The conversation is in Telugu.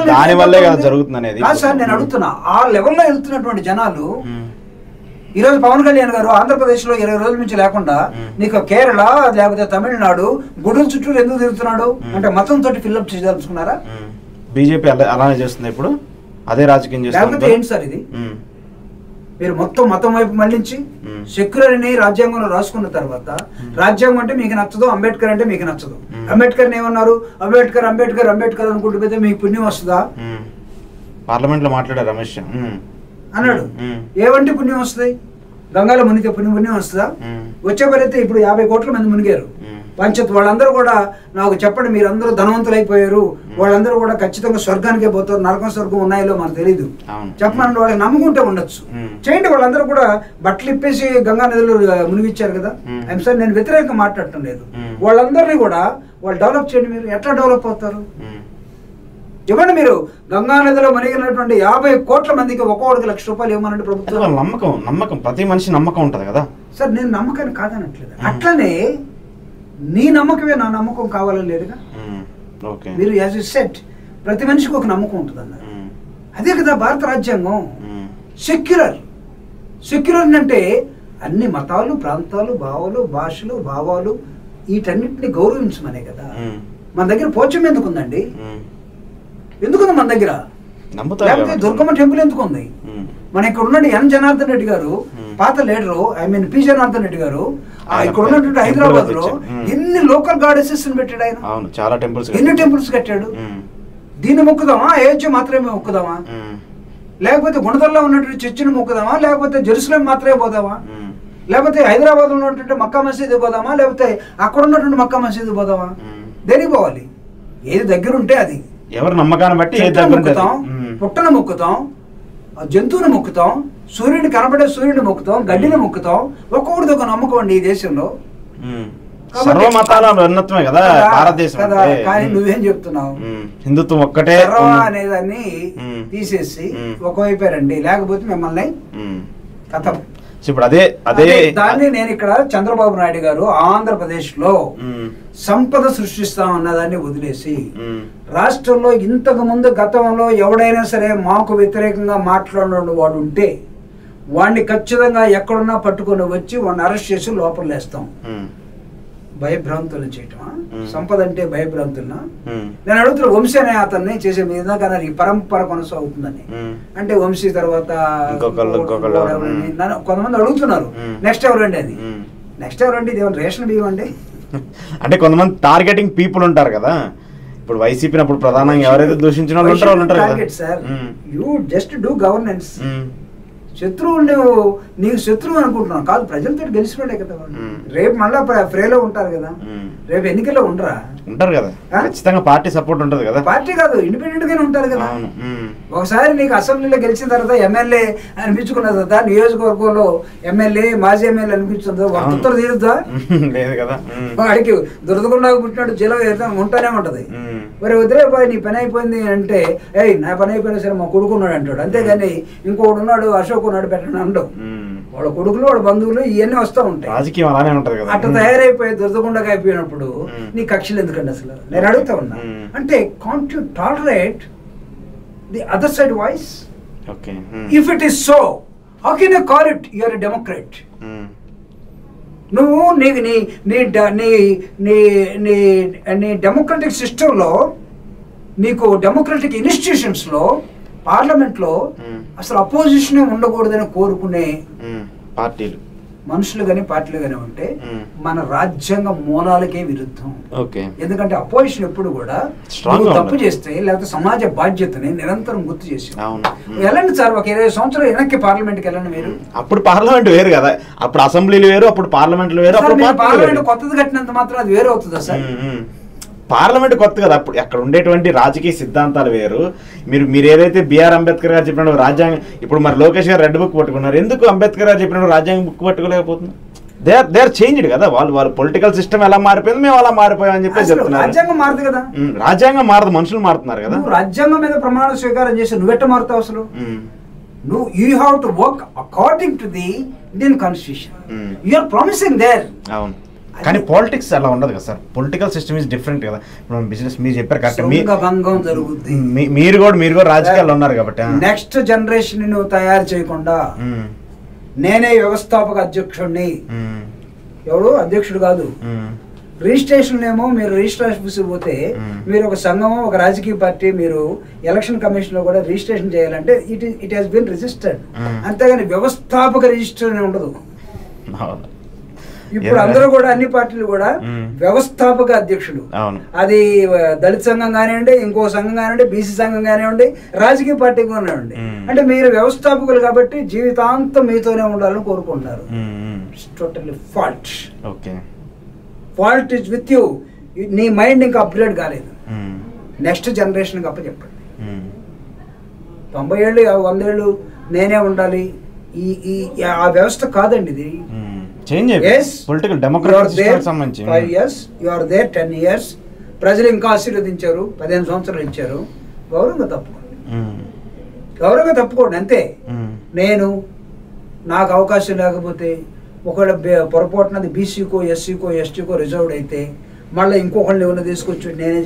దాని వల్లే కదా జరుగుతుంది అనేది కాదు సార్. నేను అడుగుతున్నా, ఆ లెవెల్లో వెళ్తున్నటువంటి జనాలు ఈరోజు పవన్ కళ్యాణ్ గారు ఆంధ్రప్రదేశ్ లో 20 రోజుల నుంచి లేకుండా నీకు కేరళ లేకపోతే తమిళనాడు గుడుల చుట్టూ ఎందుకు తిరుగుతున్నాడు అంటే మతం తోటి ఫిల్అప్ చేయదలుచుకున్నారా? బీజేపీ అలానే చేస్తుంది ఇప్పుడు, అదే రాజకీయం చేస్తుంది. లేకపోతే ఏంటి సార్ ఇది? మీరు మొత్తం మతం వైపు మళ్ళించి సెక్యులర్ అని రాజ్యాంగంలో రాసుకున్న తర్వాత రాజ్యాంగం అంటే మీకు నచ్చదు, అంబేద్కర్ అంటే మీకు నచ్చదు. అంబేద్కర్ ఏమన్నారు? అంబేద్కర్ అంబేద్కర్ అంబేద్కర్ అనుకుంటూ పోతే మీకు పుణ్యం వస్తుందా? పార్లమెంట్ లో మాట్లాడారు రమేష్ అన్నాడు. ఏమంటే పుణ్యం వస్తుంది? గంగాలో మునిగితే పుణ్యం వస్తుందా? వచ్చే పరైతే ఇప్పుడు 50 కోట్ల మంది మునిగారు పంచత్. వాళ్ళందరూ కూడా నాకు చెప్పండి, మీరు అందరూ ధనవంతులు అయిపోయారు, వాళ్ళందరూ కూడా ఖచ్చితంగా స్వర్గానికే పోతారు, నరకం స్వర్గం ఉన్నాయో మనకు తెలీదు చెప్పమని వాళ్ళకి నమ్ముకుంటే ఉండొచ్చు. చేయండి. వాళ్ళందరూ కూడా బట్టలు ఇప్పేసి గంగా నదిలో మునిగిచ్చారు కదా. ఐఎమ్ సార్, నేను వ్యతిరేకంగా మాట్లాడటం లేదు. వాళ్ళందరినీ కూడా వాళ్ళు డెవలప్ చేయండి. మీరు ఎట్లా డెవలప్ అవుతారు? ఇవ్వండి. మీరు గంగా నదిలో మునిగినటువంటి 50 కోట్ల మందికి ఒక్కొక్కడికి ₹1,00,000 ఇవ్వమనండి ప్రభుత్వం. నమ్మకం ప్రతి మనిషి నమ్మకం ఉంటది కదా సార్. నేను నమ్మకాన్ని కాదనట్లేదు. అట్లనే నీ నమ్మకమే నా నమ్మకం కావాలని లేదుగా. మీరు యాజ్ యు సెట్ ప్రతి మనిషికి ఒక నమ్మకం ఉంటుంది అన్నారు. అదే కదా భారత రాజ్యాంగం. సెక్యులర్ అంటే అన్ని మతాలు, ప్రాంతాలు, భాషలు, భావాలు వీటన్నిటిని గౌరవించమనే కదా. మన దగ్గర పోచం ఎందుకు ఉందండి? ఎందుకుంది మన దగ్గర? లేకపోతే దుర్గమ్మ టెంపుల్ ఎందుకు ఉంది? మన ఇక్కడ ఉన్నటువంటి ఎన్ జనార్దన్ రెడ్డి గారు, పాత లీడరు, పి జనార్దన్ రెడ్డి గారు, ఇక్కడ ఉన్నటువంటి హైదరాబాద్ లో ఎన్ని లోకల్ గాడెసెస్ పెట్టాడు ఆయన. చాలా టెంపుల్స్, ఎన్ని టెంపుల్స్ కట్టాడు. దీన్ని మొక్కుదామా? అయోధ్య మాత్రమే మొక్కుదామా? లేకపోతే గుణదల్లో ఉన్నటువంటి చర్చిని మొక్కుదామా? లేకపోతే జెరూసలేం మాత్రమే పోదామా? లేకపోతే హైదరాబాద్ లో ఉన్నటువంటి మక్కా మసీదు పోదామా? లేకపోతే అక్కడ ఉన్నటువంటి మక్కా మసీదు పోదామా? దేనికి పోవాలి? ఏది దగ్గర ఉంటే అది. ఎవరు నమ్మకాన్ని బట్టి మొక్కుతాం, పుట్టను మొక్కుతాం, జంతువుని మొక్కుతాం, సూర్యుని కనబడే సూర్యుని మొక్కుతాం, గడ్డిని మొక్కుతాం. ఒక్కొక్కటిది ఒక నమ్మకం అండి ఈ దేశంలో. సర్వమతాల ఉన్నతమే కదా భారతదేశం కదా. కానీ నువ్వేం చెప్తున్నావు? హిందుత్వం ఒక్కటే అనేదాన్ని తీసేసి ఒకవైపేరండి, లేకపోతే మిమ్మల్ని కథం. ఇప్పుడు అదే దాన్ని నేను ఇక్కడ చంద్రబాబు నాయుడు గారు ఆంధ్రప్రదేశ్ లో సంపద సృష్టిస్తాం అన్నదాన్ని వదిలేసి రాష్ట్రంలో ఇంతకు ముందు గతంలో ఎవడైనా సరే మాకు వ్యతిరేకంగా మాట్లాడిన వాడు ఉంటే వాడిని ఖచ్చితంగా ఎక్కడున్నా పట్టుకొని వచ్చి వాడిని అరెస్ట్ చేసి లోపల వేస్తాం. భయభ్రాంతులు చేయటమా? సంపద అంటే భయభ్రాంతులనా? నేను అడుగుతున్నా. వంశీ అనే అతన్ని చేసే విధంగా ఈ పరంపర కొనసాగుతుందని అంటే వంశీ తర్వాత కొంతమంది అడుగుతున్నారు నెక్స్ట్ ఎవరండి అది? నెక్స్ట్ ఎవరండి? ఇది రేషన్ బియ్యం అండి. అంటే కొంతమంది టార్గెటింగ్ పీపుల్ ఉంటారు కదా. ఇప్పుడు వైసీపీ అప్పుడు ప్రధానంగా ఎవరైతే దూషించిన వాళ్ళు ఉంటారో వాళ్ళు ఉంటారు sir. You just do governance. శత్రువు నీకు శత్రువు అనుకుంటున్నావు కాదు, ప్రజలతో గెలిచినోడే కదా. రేపు మళ్ళా ఫ్రేలో ఉంటారు కదా, రేపు ఎన్నికల్లో ఉండరా? ఉంటారు కదా, ఖచ్చితంగా పార్టీ సపోర్ట్ ఉంటుంది కదా. పార్టీ కాదు, ఇండిపెండెంట్ గానే ఉంటారు కదా. ఒకసారి నీకు అసెంబ్లీలో గెలిచిన తర్వాత ఎమ్మెల్యే అనిపించుకున్న తర్వాత నియోజకవర్గంలో ఎమ్మెల్యే, మాజీ ఎమ్మెల్యే అనిపించుకుందా ఉత్తర తీరుద్దా? లేదు కదా. వాడికి దురదకుండా పుట్టినట్టు జిలో ఉంటానే ఉంటది. మరి వదిలే బాయ్ నీ పని అయిపోయింది అంటే, ఏయ్ నా పని అయిపోయినా సరే మా కొడుకున్నాడు అంటాడు. అంతేగాని ఇంకొకడు ఉన్నాడు అశోక్ ఉన్నాడు పెట్టండి అంటావు. వాళ్ళ కొడుకులు వాళ్ళ బంధువులు ఇవన్నీ వస్తూ ఉంటాయి. రాజకీయం అలానే ఉంటది కదా. అట్లా తయారైపోయి దురదగుండగా అయిపోయినప్పుడు నీ కక్షలు ఎందుకండి అసలు? నేను అడుగుతా ఉన్నా. అంటే can't you tolerate the other side voice? If it is so, how can you call it you are a democrat? నువ్వు నీ డెమోక్రటిక్ సిస్టంలో, నీకు డెమోక్రటిక్ ఇన్స్టిట్యూషన్స్లో, పార్లమెంట్లో అసలు అపోజిషన్ ఉండకూడదని కోరుకునే పార్టీలు, మనుషులు కానీ పార్టీలు కానీ ఉంటే మన రాజ్యాంగ మూలాలకే విరుద్ధం. ఎందుకంటే అపోజిషన్ ఎప్పుడు కూడా తప్పు చేస్తే లేకపోతే సమాజ బాధ్యతని నిరంతరం గుర్తు చేసి వెళ్ళండి సార్. ఒక 20 సంవత్సరాలు వెనక్కి పార్లమెంట్కి వెళ్ళండి మీరు. అప్పుడు పార్లమెంట్ వేరు కదా, అప్పుడు అసెంబ్లీలు వేరు, అప్పుడు పార్లమెంట్లు వేరు. పార్లమెంట్ కొత్తది కట్టినంత మాత్రం అది వేరు అవుతుందా సార్? పార్లమెంట్ కొత్త కదా, అప్పుడు అక్కడ ఉండేటువంటి రాజకీయ సిద్ధాంతాలు వేరు. మీరు ఏదైతే బిఆర్ అంబేద్కర్ గారు చెప్పినట్టు రాజ్యాంగం, ఇప్పుడు మరి లోకేష్ గారు రెడ్ బుక్ పట్టుకున్నారు, ఎందుకు అంబేద్కర్ గారు చెప్పినట్టు రాజ్యాంగం బుక్ పట్టుకోలేకపోతున్నారు? దే ఆర్ చేంజ్డ్ కదా. వాళ్ళ పొలిటికల్ సిస్టమ్ ఎలా మారిపోయింది, మేము అలా మారిపోయాం అని చెప్పి చెప్తున్నారు. రాజ్యాంగం మారదు కదా. రాజ్యాంగం మారదు, మనుషులు మారుతున్నారు కదా. రాజ్యాంగం మీద ప్రమాణ స్వీకారం చేసి నువ్వెట్ట మారుతావు అసలు? నువ్వు you have to work according to the Indian constitution. You are promising there. అవును. కానీ పాలిటిక్స్ అలా ఉండదు కదా sir, political system is different కదా. బిజినెస్ మీరు చెప్పారు కరెక్ట్, భంగం జరుగుద్ది. మీరు కూడా రాజకీయాల్లో ఉన్నారు కాబట్టి. నెక్స్ట్ జనరేషన్ నువ్వు తయారు చేయకుండా నేనే వ్యవస్థాపక అధ్యక్షుడిని, ఎవడు అధ్యక్షుడు కాదు. రిజిస్ట్రేషన్ ఏమో మీరు రిజిస్ట్రేషన్ ఆఫీస్ పోతే మీరు ఒక సంఘము ఒక రాజకీయ పార్టీ మీరు ఎలక్షన్ కమిషన్ లో కూడా రిజిస్ట్రేషన్ చేయాలంటే ఇట్ హాస్ బీన్ రిజిస్టర్డ్, అంతేగాని వ్యవస్థాపక రిజిస్టర్ అని ఉండదు. ఇప్పుడు అందరూ కూడా అన్ని పార్టీలు కూడా వ్యవస్థాపక అధ్యక్షుడు, అది దళిత సంఘం కానివ్వండి, ఇంకో సంఘం కానివ్వండి, బీసీ సంఘం కానివ్వండి, రాజకీయ పార్టీ కానివ్వండి, అంటే మీరు వ్యవస్థాపకులు కాబట్టి జీవితాంతం మీతోనే ఉండాలని కోరుకుంటున్నారు. Totally fault. Fault is with you. నీ మైండ్ ఇంకా అప్గ్రేడ్ కాలేదు. నెక్స్ట్ జనరేషన్కి అప్పచెప్పండి. 90 ఏళ్ళు 100 ఏళ్ళు నేనే ఉండాలి, ఆ వ్యవస్థ కాదండి ఇది. Political democracy 5 years, you are there 10 years, ప్రజలు ఇంకా ఆశీర్వదించారు, 15 సంవత్సరాలు ఇచ్చారు, గౌరవంగా తప్పుకోండి అంతే. నేను నాకు అవకాశం లేకపోతే ఒకవేళ పొరపాటున బీసీకో ఎస్సీకో ఎస్టీకో రిజర్వ్డ్ అయితే మళ్ళీ ఇంకొకళ్ళు ఏమైనా తీసుకొచ్చి నేనే